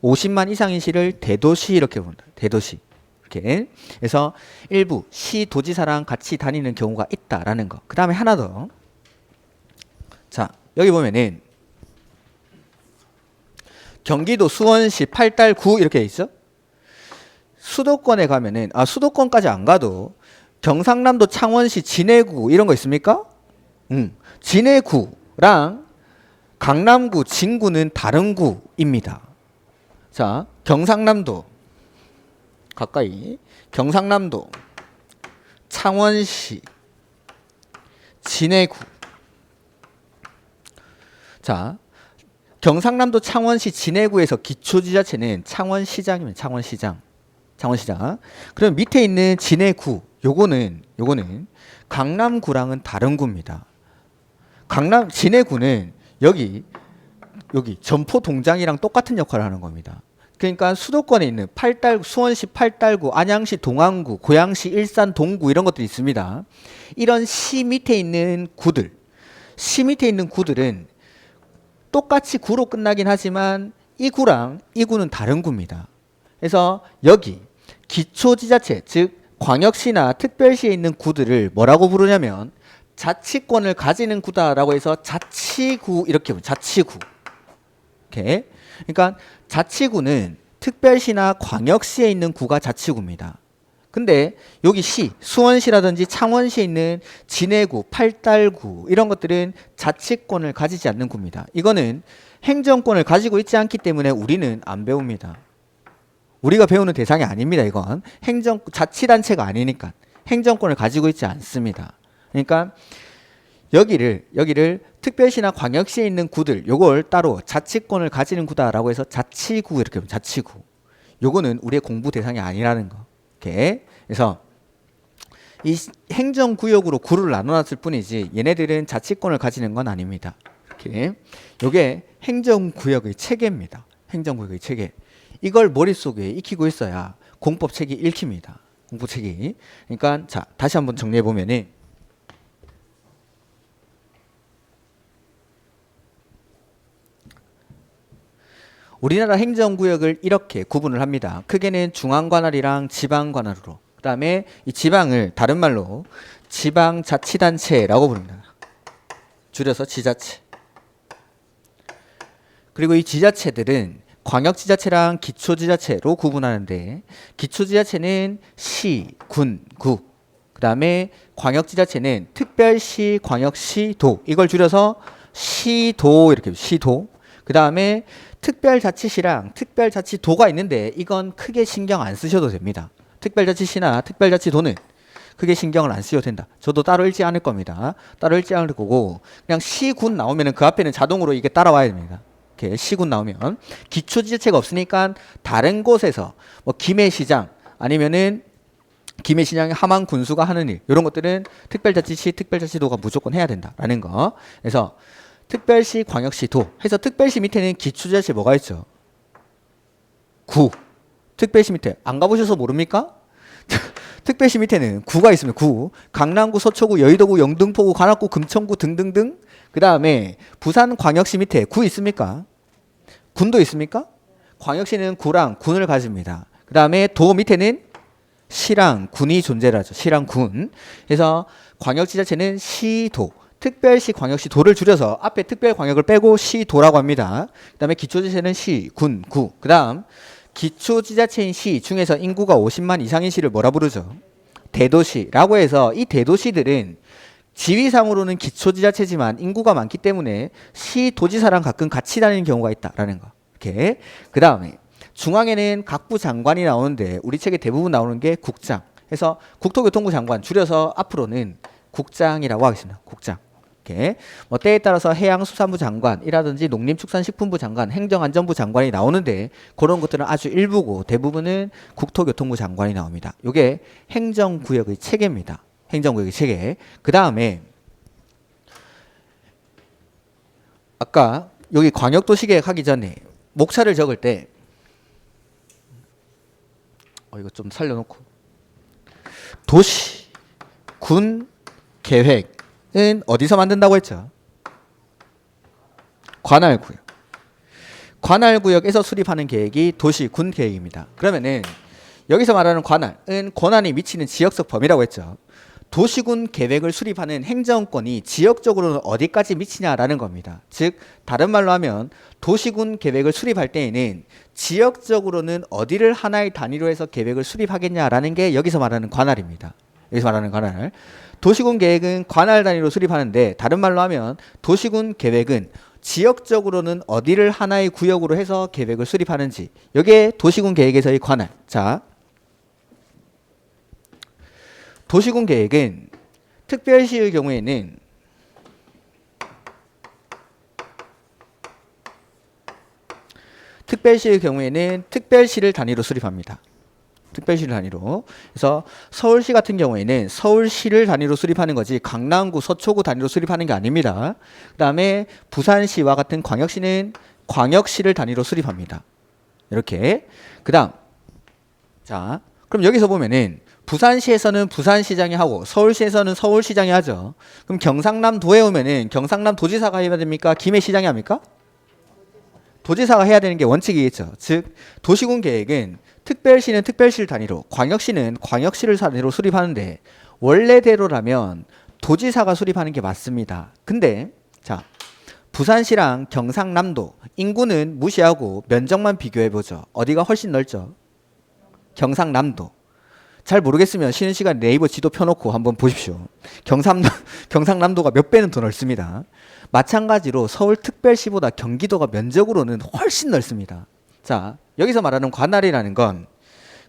50만 이상인 시를 대도시 이렇게 부른다. 대도시. 이렇게. 그래서 일부 시도지사랑 같이 다니는 경우가 있다라는 거. 그 다음에 하나 더. 자, 여기 보면은 경기도 수원시 8달구 이렇게 돼 있어. 수도권에 가면은 수도권까지 안 가도 경상남도 창원시 진해구 이런 거 있습니까? 진해구랑 강남구, 진구는 다른 구입니다. 자, 경상남도 가까이 경상남도 창원시 진해구. 자, 경상남도 창원시 진해구에서 기초지자체는 창원시장이면 창원시장. 그럼 밑에 있는 진해구 요거는 강남구랑은 다른 구입니다. 진해구는 여기 점포동장이랑 똑같은 역할을 하는 겁니다. 그러니까 수도권에 있는 수원시 8달구, 안양시 동안구, 고양시 일산 동구 이런 것들이 있습니다. 이런 시 밑에 있는 구들은 똑같이 구로 끝나긴 하지만 이 구랑 이 구는 다른 구입니다. 그래서 여기 기초지자체, 즉 광역시나 특별시에 있는 구들을 뭐라고 부르냐면 자치권을 가지는 구다라고 해서 자치구 이렇게 부릅니다. 자치구. 이렇게. 그러니까 자치구는 특별시나 광역시에 있는 구가 자치구입니다. 근데 여기 시, 수원시라든지 창원시에 있는 진해구, 팔달구 이런 것들은 자치권을 가지지 않는 구입니다. 이거는 행정권을 가지고 있지 않기 때문에 우리는 안 배웁니다. 우리가 배우는 대상이 아닙니다. 이건 자치단체가 아니니까 행정권을 가지고 있지 않습니다. 그러니까 여기를 특별시나 광역시에 있는 구들 요걸 따로 자치권을 가지는 구다라고 해서 자치구 이렇게 보면 자치구. 요거는 우리의 공부 대상이 아니라는 거. 이렇게. 그래서 이 행정구역으로 구를 나눠놨을 뿐이지 얘네들은 자치권을 가지는 건 아닙니다. 이렇게. 요게 행정구역의 체계입니다. 행정구역의 체계. 이걸 머릿속에 익히고 있어야 공법책이 읽힙니다. 공법책이. 그러니까 자, 다시 한번 정리해 보면은 우리나라 행정구역을 이렇게 구분을 합니다. 크게는 중앙관할이랑 지방관할으로. 그 다음에 이 지방을 다른 말로 지방자치단체라고 부릅니다. 줄여서 지자체. 그리고 이 지자체들은 광역지자체랑 기초지자체로 구분하는데 기초지자체는 시, 군, 구. 그 다음에 광역지자체는 특별시, 광역시, 도. 이걸 줄여서 시도 이렇게 시도. 그 다음에 특별자치시랑 특별자치도가 있는데 이건 크게 신경 안 쓰셔도 됩니다. 특별자치시나 특별자치도는 크게 신경을 안 쓰셔도 된다. 저도 따로 읽지 않을 겁니다. 따로 읽지 않을 거고 그냥 시군 나오면 그 앞에는 자동으로 이게 따라와야 됩니다. 이렇게 시군 나오면 기초지자체가 없으니까 다른 곳에서 뭐 김해시장 아니면은 김해시장의 함안 군수가 하는 일 이런 것들은 특별자치시 특별자치도가 무조건 해야 된다라는 거. 그래서 특별시, 광역시, 도 해서 특별시 밑에는 기초지자체 뭐가 있죠? 구. 특별시 밑에 안 가보셔서 모릅니까? 특별시 밑에는 구가 있으면 구. 강남구, 서초구, 여의도구, 영등포구, 관악구, 금천구 등등등. 그 다음에 부산광역시 밑에 구 있습니까? 군도 있습니까? 광역시는 구랑 군을 가집니다. 그 다음에 도 밑에는 시랑 군이 존재를 하죠. 시랑 군. 그래서 광역지자체는 시도. 특별시, 광역시, 도를 줄여서 앞에 특별광역을 빼고 시도라고 합니다. 그 다음에 기초지자체는 시, 군, 구. 그 다음 기초지자체인 시 중에서 인구가 50만 이상인 시를 뭐라 부르죠? 대도시라고 해서 이 대도시들은 지위상으로는 기초지자체지만 인구가 많기 때문에 시도지사랑 가끔 같이 다니는 경우가 있다라는 거. 이렇게. 그 다음에 중앙에는 각부 장관이 나오는데 우리 책에 대부분 나오는 게 국장. 해서 국토교통부 장관 줄여서 앞으로는 국장이라고 하겠습니다. 국장. 이렇게 뭐 때에 따라서 해양수산부 장관이라든지 농림축산식품부 장관, 행정안전부 장관이 나오는데 그런 것들은 아주 일부고 대부분은 국토교통부 장관이 나옵니다. 이게 행정구역의 체계입니다. 행정구역의 체계. 그 다음에 아까 여기 광역도시계획 하기 전에 목차를 적을 때 이거 좀 살려놓고 도시, 군, 계획은 어디서 만든다고 했죠? 관할구역. 관할구역에서 수립하는 계획이 도시, 군 계획입니다. 그러면은 여기서 말하는 관할은 권한이 미치는 지역적 범위라고 했죠. 도시군 계획을 수립하는 행정권이 지역적으로는 어디까지 미치냐라는 겁니다. 즉 다른 말로 하면 도시군 계획을 수립할 때에는 지역적으로는 어디를 하나의 단위로 해서 계획을 수립하겠냐라는 게 여기서 말하는 관할입니다. 여기서 말하는 관할. 도시군 계획은 관할 단위로 수립하는데 다른 말로 하면 도시군 계획은 지역적으로는 어디를 하나의 구역으로 해서 계획을 수립하는지 이게 도시군 계획에서의 관할. 자, 도시군 계획은 특별시의 경우에는 특별시를 단위로 수립합니다. 특별시를 단위로. 그래서 서울시 같은 경우에는 서울시를 단위로 수립하는 거지 강남구, 서초구 단위로 수립하는 게 아닙니다. 그 다음에 부산시와 같은 광역시는 광역시를 단위로 수립합니다. 이렇게. 그 다음 자 그럼 여기서 보면은 부산시에서는 부산시장이 하고 서울시에서는 서울시장이 하죠. 그럼 경상남도에 오면은 경상남도지사가 해야 됩니까? 김해시장이 합니까? 도지사가 해야 되는 게 원칙이겠죠. 즉 도시군 계획은 특별시는 특별시를 단위로, 광역시는 광역시를 단위로 수립하는데 원래대로라면 도지사가 수립하는 게 맞습니다. 근데 자 부산시랑 경상남도 인구는 무시하고 면적만 비교해보죠. 어디가 훨씬 넓죠? 경상남도. 잘 모르겠으면 쉬는 시간 네이버 지도 펴놓고 한번 보십시오. 경상남도가 몇 배는 더 넓습니다. 마찬가지로 서울특별시보다 경기도가 면적으로는 훨씬 넓습니다. 자, 여기서 말하는 관할이라는 건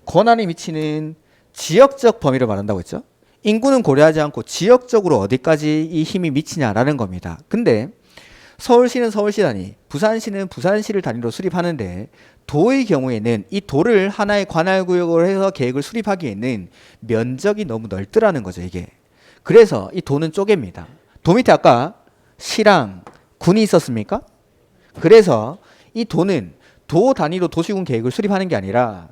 권한에 미치는 지역적 범위를 말한다고 했죠. 인구는 고려하지 않고 지역적으로 어디까지 이 힘이 미치냐라는 겁니다. 근데 서울시는 서울시 단위, 부산시는 부산시를 단위로 수립하는데 도의 경우에는 이 도를 하나의 관할구역으로 해서 계획을 수립하기에는 면적이 너무 넓더라는 거죠, 이게. 그래서 이 도는 쪼갭니다. 도 밑에 아까 시랑 군이 있었습니까? 그래서 이 도는 도 단위로 도시군 계획을 수립하는 게 아니라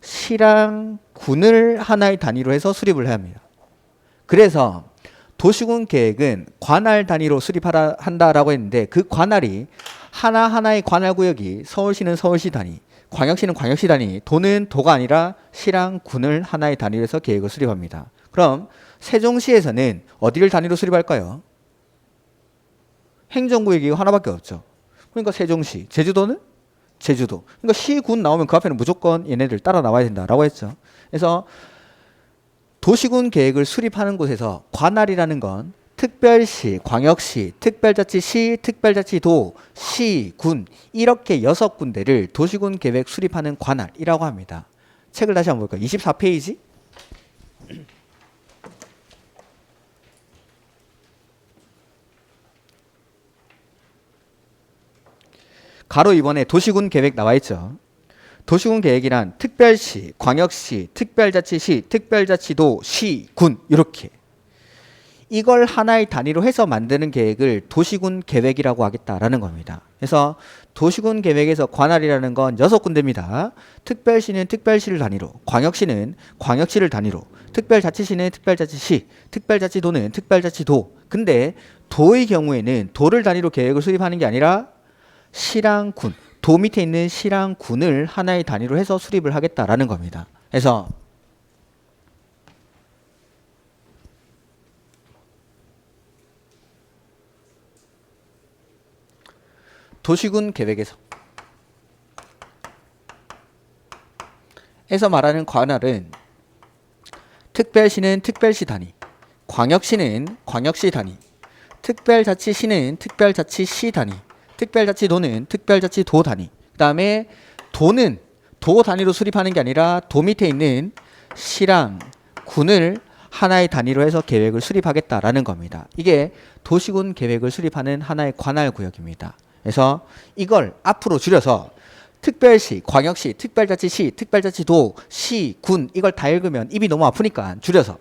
시랑 군을 하나의 단위로 해서 수립을 해야 합니다. 그래서 도시군 계획은 관할 단위로 수립하라 한다라고 했는데 그 관할이 하나하나의 관할구역이 서울시는 서울시 단위, 광역시는 광역시 단위, 도는 도가 아니라 시랑 군을 하나의 단위로 해서 계획을 수립합니다. 그럼 세종시에서는 어디를 단위로 수립할까요? 행정구역이 하나밖에 없죠. 그러니까 세종시. 제주도는? 제주도. 그러니까 시, 군 나오면 그 앞에는 무조건 얘네들 따라 나와야 된다라고 했죠. 그래서 도시군 계획을 수립하는 곳에서 관할이라는 건 특별시, 광역시, 특별자치시, 특별자치도, 시, 군 이렇게 6군데를 도시군 계획 수립하는 관할이라고 합니다. 책을 다시 한번 볼까요? 24페이지. 가로 2번에 도시군 계획 나와 있죠. 도시군 계획이란 특별시, 광역시, 특별자치시, 특별자치도, 시, 군 이렇게 이걸 하나의 단위로 해서 만드는 계획을 도시군 계획이라고 하겠다라는 겁니다. 그래서 도시군 계획에서 관할이라는 건 6군데입니다. 특별시는 특별시를 단위로, 광역시는 광역시를 단위로, 특별자치시는 특별자치시, 특별자치도는 특별자치도. 근데 도의 경우에는 도를 단위로 계획을 수립하는 게 아니라 시랑 군, 도 밑에 있는 시랑 군을 하나의 단위로 해서 수립을 하겠다라는 겁니다. 그래서 도시군 계획에서 말하는 관할은 특별시는 특별시 단위, 광역시는 광역시 단위, 특별자치시는 특별자치시 단위, 특별자치도는 특별자치도 단위. 그 다음에 도는 도 단위로 수립하는 게 아니라 도 밑에 있는 시랑 군을 하나의 단위로 해서 계획을 수립하겠다라는 겁니다. 이게 도시군 계획을 수립하는 하나의 관할구역입니다. 그래서 이걸 앞으로 줄여서 특별시, 광역시, 특별자치시, 특별자치도, 시, 군 이걸 다 읽으면 입이 너무 아프니까 줄여서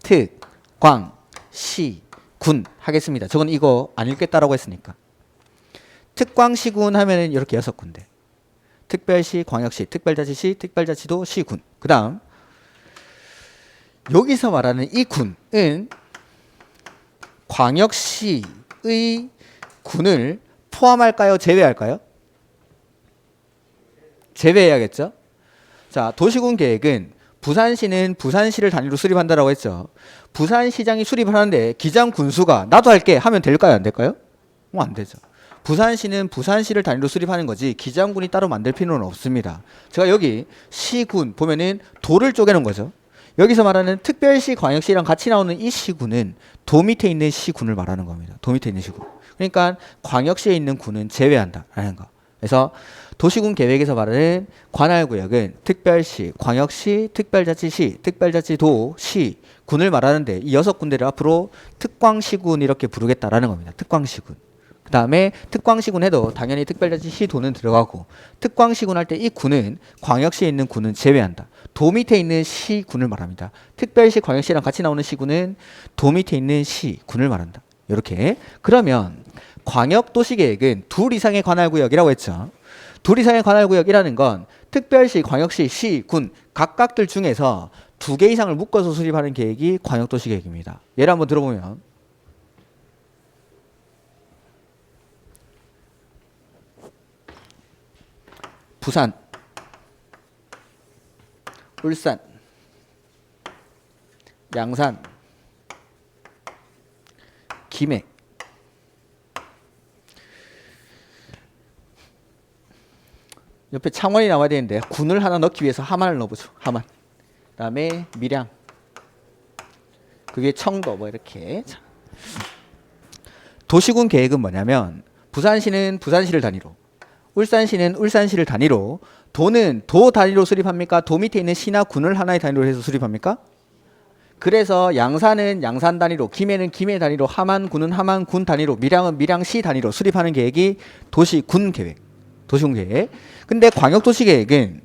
특, 광, 시, 군 하겠습니다. 저건 이거 안 읽겠다라고 했으니까. 특광시군 하면은 이렇게 6군데. 특별시, 광역시, 특별자치시, 특별자치도, 시군. 그 다음 여기서 말하는 이 군은 광역시의 군을 포함할까요? 제외할까요? 제외해야겠죠? 자, 도시군 계획은 부산시는 부산시를 단위로 수립한다라고 했죠. 부산시장이 수립을 하는데 기장 군수가 나도 할게 하면 될까요? 안 될까요? 안 되죠. 부산시는 부산시를 단위로 수립하는 거지 기장군이 따로 만들 필요는 없습니다. 제가 여기 시군 보면은 도를 쪼개놓은 거죠. 여기서 말하는 특별시, 광역시랑 같이 나오는 이 시군은 도 밑에 있는 시군을 말하는 겁니다. 도 밑에 있는 시군. 그러니까 광역시에 있는 군은 제외한다라는 거. 그래서 도시군 계획에서 말하는 관할구역은 특별시, 광역시, 특별자치시, 특별자치도, 시, 군을 말하는데 이 6군데를 앞으로 특광시군 이렇게 부르겠다라는 겁니다. 특광시군. 그 다음에 특광시군 해도 당연히 특별자치시 도는 들어가고 특광시군 할 때 이 군은 광역시에 있는 군은 제외한다. 도 밑에 있는 시군을 말합니다. 특별시, 광역시랑 같이 나오는 시군은 도 밑에 있는 시군을 말한다. 이렇게. 그러면 광역도시계획은 2 이상의 관할구역이라고 했죠. 2 이상의 관할구역이라는 건 특별시, 광역시, 시, 군 각각들 중에서 2개 이상을 묶어서 수립하는 계획이 광역도시계획입니다. 예를 한번 들어보면 부산, 울산, 양산, 김해, 옆에 창원이 나와야 되는데 군을 하나 넣기 위해서 함안을 넣어보죠. 함안. 그다음에 밀양. 그 위에 청도 뭐 이렇게. 자. 도시군 계획은 뭐냐면 부산시는 부산시를 단위로, 울산시는 울산시를 단위로, 도는 도 단위로 수립합니까? 도 밑에 있는 시나 군을 하나의 단위로 해서 수립합니까? 그래서 양산은 양산 단위로, 김해는 김해 단위로, 함안군은 함안군 단위로, 밀양은 밀양시 단위로 수립하는 계획이 도시군 계획, 도시군 계획. 근데 광역도시 계획은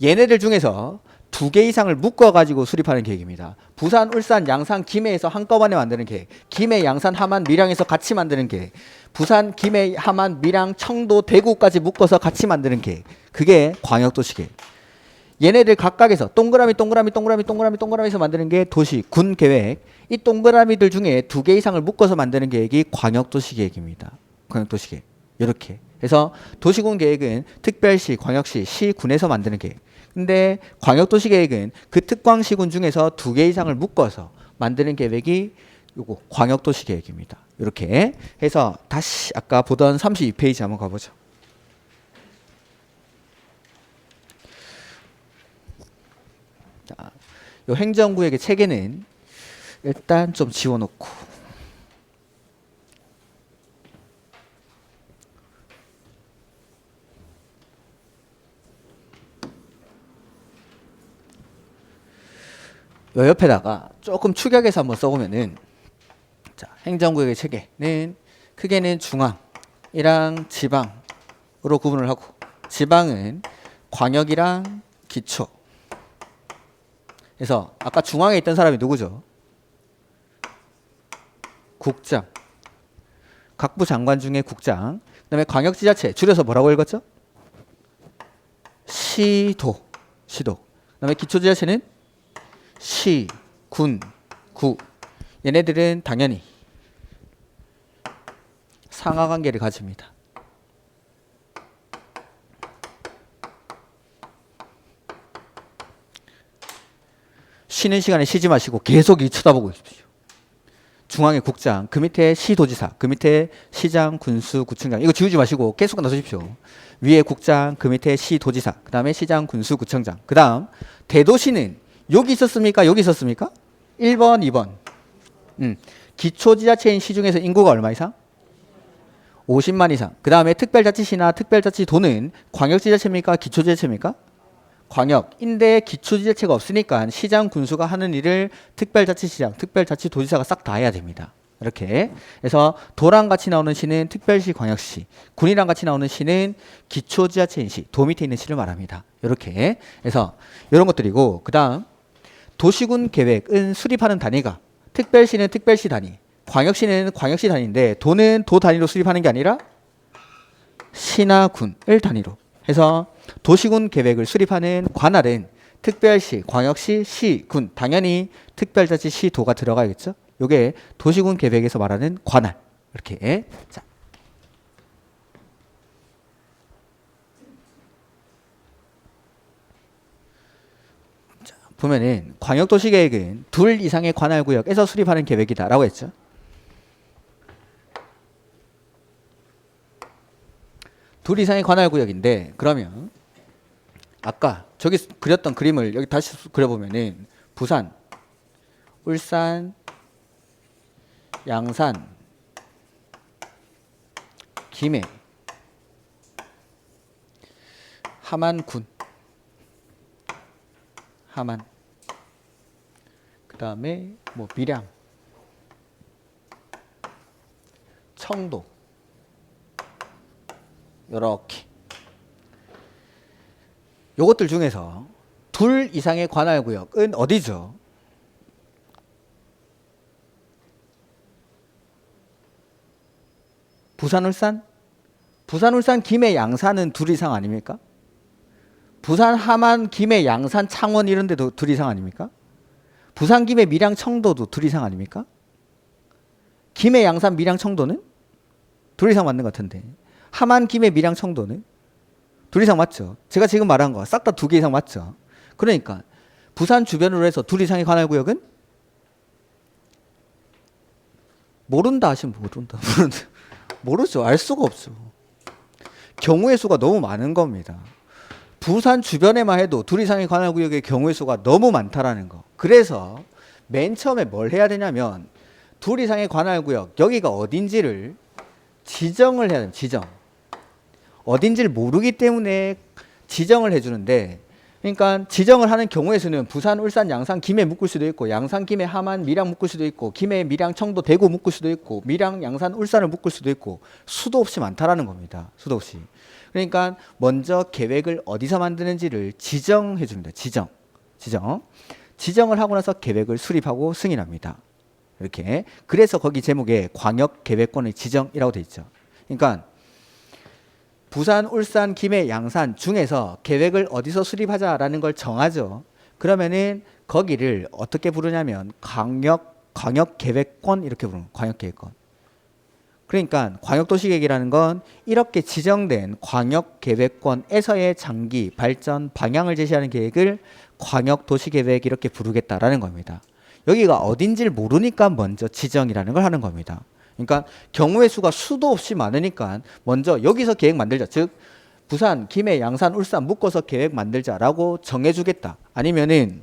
얘네들 중에서 2개 이상을 묶어가지고 수립하는 계획입니다. 부산, 울산, 양산, 김해에서 한꺼번에 만드는 계획, 김해, 양산, 함안, 밀양에서 같이 만드는 계획, 부산, 김해, 함안, 밀양, 청도, 대구까지 묶어서 같이 만드는 계획, 그게 광역도시 계획. 얘네들 각각에서 동그라미에서 만드는 게 도시, 군 계획. 이 동그라미들 중에 2개 이상을 묶어서 만드는 계획이 광역도시 계획입니다. 광역도시 계획. 이렇게. 그래서 도시군 계획은 특별시, 광역시, 시, 군에서 만드는 계획. 근데 광역도시 계획은 그 특광시군 중에서 2개 이상을 묶어서 만드는 계획이 요거 광역도시 계획입니다. 이렇게 해서 다시 아까 보던 32페이지 한번 가보죠. 자, 요 행정구역의 체계는 일단 좀 지워놓고, 요 옆에다가 조금 축약해서 한번 써보면은, 자, 행정구역의 체계는 크게는 중앙이랑 지방으로 구분을 하고, 지방은 광역이랑 기초. 그래서 아까 중앙에 있던 사람이 누구죠? 국장. 각부 장관 중에 국장. 그다음에 광역지자체 줄여서 뭐라고 읽었죠? 시도. 그다음에 기초지자체는 시, 군, 구. 얘네들은 당연히 상하관계를 가집니다. 쉬는 시간에 쉬지 마시고 계속 이 쳐다보고 있십시오. 중앙에 국장, 그 밑에 시도지사, 그 밑에 시장, 군수, 구청장. 이거 지우지 마시고 계속 놔두십시오. 위에 국장, 그 밑에 시도지사, 그 다음에 시장, 군수, 구청장. 그 다음 대도시는 여기 있었습니까? 여기 있었습니까? 1번, 2번. 기초지자체인 시 중에서 인구가 얼마 이상? 50만 이상. 그 다음에 특별자치시나 특별자치도는 광역지자체입니까? 기초지자체입니까? 광역인데 기초지자체가 없으니까 시장, 군수가 하는 일을 특별자치시장, 특별자치도지사가 싹 다 해야 됩니다. 이렇게 해서 도랑 같이 나오는 시는 특별시, 광역시, 군이랑 같이 나오는 시는 기초지자체인 시, 도 밑에 있는 시를 말합니다. 이렇게 해서 이런 것들이고, 그 다음 도시군 계획은 수립하는 단위가 특별시는 특별시 단위, 광역시는 광역시 단위인데 도는 도 단위로 수립하는 게 아니라 시나 군을 단위로 해서 도시군 계획을 수립하는 관할은 특별시, 광역시, 시, 군. 당연히 특별자치, 시, 도가 들어가야겠죠. 요게 도시군 계획에서 말하는 관할. 이렇게. 자. 보면은 광역도시계획은 2 이상의 관할구역에서 수립하는 계획이다라고 했죠. 둘 이상의 관할구역인데, 그러면 아까 저기 그렸던 그림을 여기 다시 그려보면은 부산, 울산, 양산, 김해, 함안군, 함안, 그 다음에 뭐 밀양, 청도, 요렇게 요것들 중에서 2 이상의 관할구역은 어디죠? 부산, 울산? 부산, 울산, 김해, 양산은 2 이상 아닙니까? 부산, 함안, 김해, 양산, 창원 이런 데도 2 이상 아닙니까? 부산, 김해, 밀양, 청도도 2 이상 아닙니까? 김해, 양산, 밀양, 청도는 2 이상 맞는 것 같은데, 함안, 김해, 밀양, 청도는 2 이상 맞죠? 제가 지금 말한 거 싹 다 2개 이상 맞죠? 그러니까 부산 주변으로 해서 2 이상의 관할구역은 모른다 하시면 모르죠. 알 수가 없죠. 경우의 수가 너무 많은 겁니다. 부산 주변에만 해도 둘 이상의 관할구역의 경우의 수가 너무 많다라는 거. 그래서 맨 처음에 뭘 해야 되냐면 둘 이상의 관할구역 여기가 어딘지를 지정을 해야 됩니다. 지정. 어딘지를 모르기 때문에 지정을 해주는데, 그러니까 지정을 하는 경우의 수는 부산, 울산, 양산, 김해 묶을 수도 있고, 양산, 김해, 함안, 밀양 묶을 수도 있고, 김해, 밀양, 청도, 대구 묶을 수도 있고, 밀양, 양산, 울산을 묶을 수도 있고, 수도 없이 많다라는 겁니다. 수도 없이. 그러니까 먼저 계획을 어디서 만드는지를 지정해 줍니다. 지정을 하고 나서 계획을 수립하고 승인합니다. 이렇게. 그래서 거기 제목에 광역계획권의 지정이라고 돼 있죠. 그러니까 부산, 울산, 김해, 양산 중에서 계획을 어디서 수립하자라는 걸 정하죠. 그러면은 거기를 어떻게 부르냐면 광역계획권 이렇게 부르는 거예요. 광역계획권. 그러니까 광역도시계획이라는 건 이렇게 지정된 광역계획권에서의 장기 발전 방향을 제시하는 계획을 광역도시계획 이렇게 부르겠다라는 겁니다. 여기가 어딘지를 모르니까 먼저 지정이라는 걸 하는 겁니다. 그러니까 경우의 수가 수도 없이 많으니까 먼저 여기서 계획 만들자. 즉 부산, 김해, 양산, 울산 묶어서 계획 만들자라고 정해주겠다. 아니면은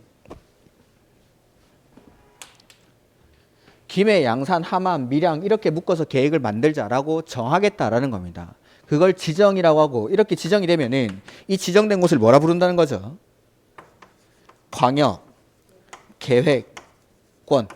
김해, 양산, 함안, 밀양 이렇게 묶어서 계획을 만들자라고 정하겠다라는 겁니다. 그걸 지정이라고 하고 이렇게 지정이 되면은 이 지정된 곳을 뭐라 부른다는 거죠? 광역 계획권.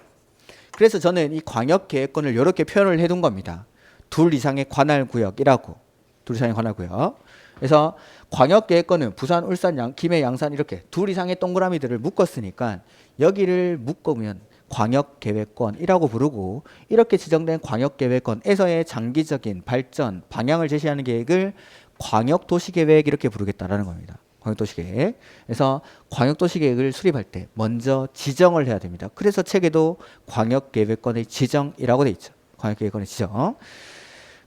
그래서 저는 이 광역계획권을 이렇게 표현을 해둔 겁니다. 둘 이상의 관할구역이라고. 둘 이상의 관할구역. 그래서 광역계획권은 부산, 울산, 김해, 양산 이렇게 둘 이상의 동그라미들을 묶었으니까 여기를 묶으면 광역계획권이라고 부르고, 이렇게 지정된 광역계획권에서의 장기적인 발전 방향을 제시하는 계획을 광역도시계획 이렇게 부르겠다라는 겁니다. 광역도시계획. 그래서 광역도시계획을 수립할 때 먼저 지정을 해야 됩니다. 그래서 책에도 광역계획권의 지정이라고 돼 있죠. 광역계획권의 지정.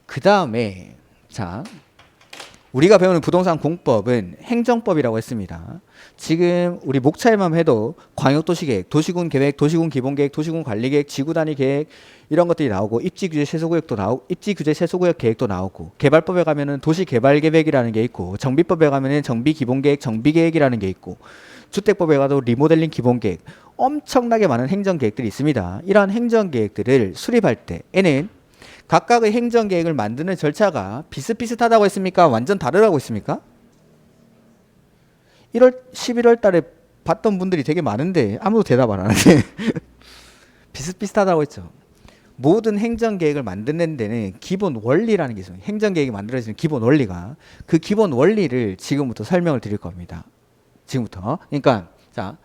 그 다음에 자, 우리가 배우는 부동산 공법은 행정법이라고 했습니다. 지금 우리 목차에만 해도 광역도시계획, 도시군 계획, 도시군 기본계획, 도시군 관리계획, 지구단위 계획 이런 것들이 나오고, 입지규제 세소구역도 나오고, 입지규제 세소구역 계획도 나오고, 개발법에 가면은 도시개발계획이라는 게 있고, 정비법에 가면은 정비기본계획, 정비계획이라는 게 있고, 주택법에 가도 리모델링 기본계획, 엄청나게 많은 행정계획들이 있습니다. 이러한 행정계획들을 수립할 때에는 각각의 행정계획을 만드는 절차가 비슷비슷하다고 했습니까? 완전 다르다고 했습니까? 11월 달에 봤던 분들이 되게 많은데 아무도 대답 안 하는데 비슷비슷하다고 했죠. 모든 행정계획을 만드는 데는 기본 원리라는 게 있어요. 행정계획이 만들어지는 기본 원리가. 그 기본 원리를 지금부터 설명을 드릴 겁니다. 지금부터. 그러니까 자,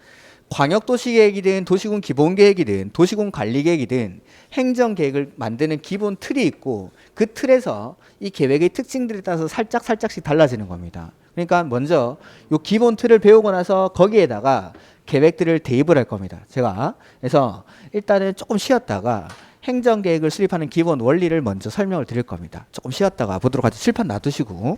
광역도시계획이든 도시군 기본계획이든 도시군 관리계획이든 행정계획을 만드는 기본 틀이 있고, 그 틀에서 이 계획의 특징들에 따라서 살짝씩 달라지는 겁니다. 그러니까 먼저 이 기본 틀을 배우고 나서 거기에다가 계획들을 대입을 할 겁니다. 제가. 그래서 일단은 조금 쉬었다가 행정계획을 수립하는 기본 원리를 먼저 설명을 드릴 겁니다. 조금 쉬었다가 보도록 하죠. 칠판 놔두시고.